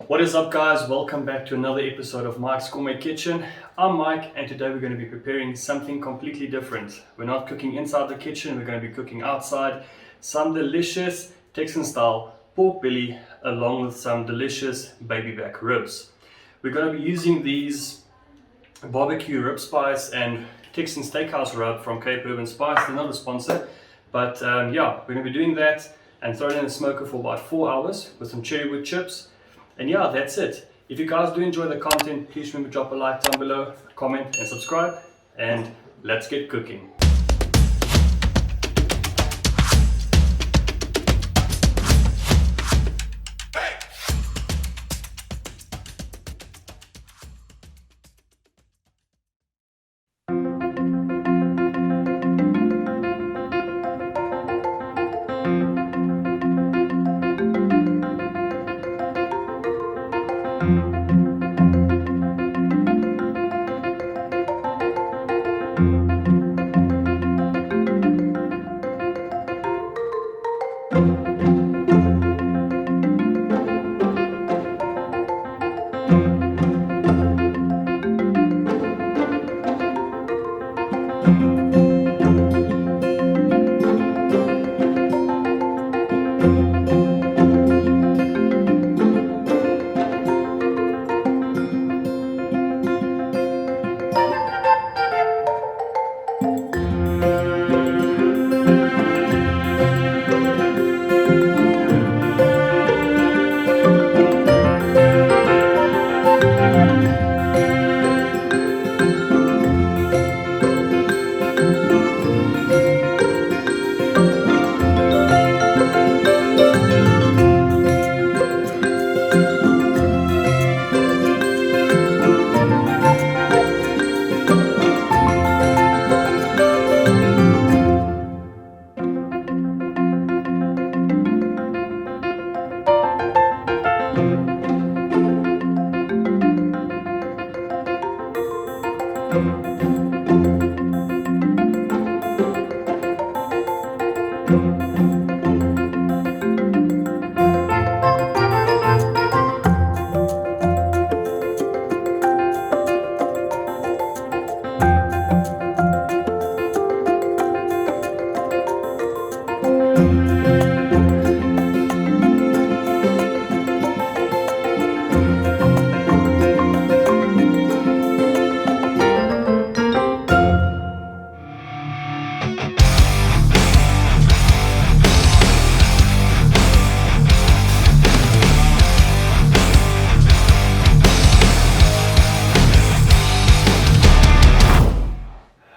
What is up, guys? Welcome back to another episode of Mike's Gourmet Kitchen. I'm Mike, and today we're going to be preparing something completely different. We're not cooking inside the kitchen, we're going to be cooking outside. Some delicious Texan style pork belly along with some delicious baby back ribs. We're going to be using these barbecue rib spice and Texan steakhouse rub from Cape Urban Spice. They're not a sponsor, but yeah, we're going to be doing that and throw it in the smoker for about 4 hours with some cherrywood chips. And yeah, that's it. If you guys do enjoy the content, please remember to drop a like down below, comment and subscribe, and let's get cooking.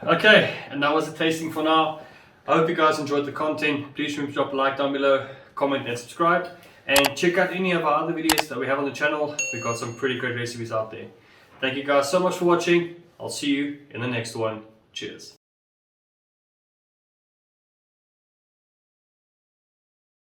Okay, and that was the tasting for now. I hope you guys enjoyed the content. Please remember to drop a like down below, comment and subscribe. And check out any of our other videos that we have on the channel. We've got some pretty great recipes out there. Thank you guys so much for watching. I'll see you in the next one. Cheers.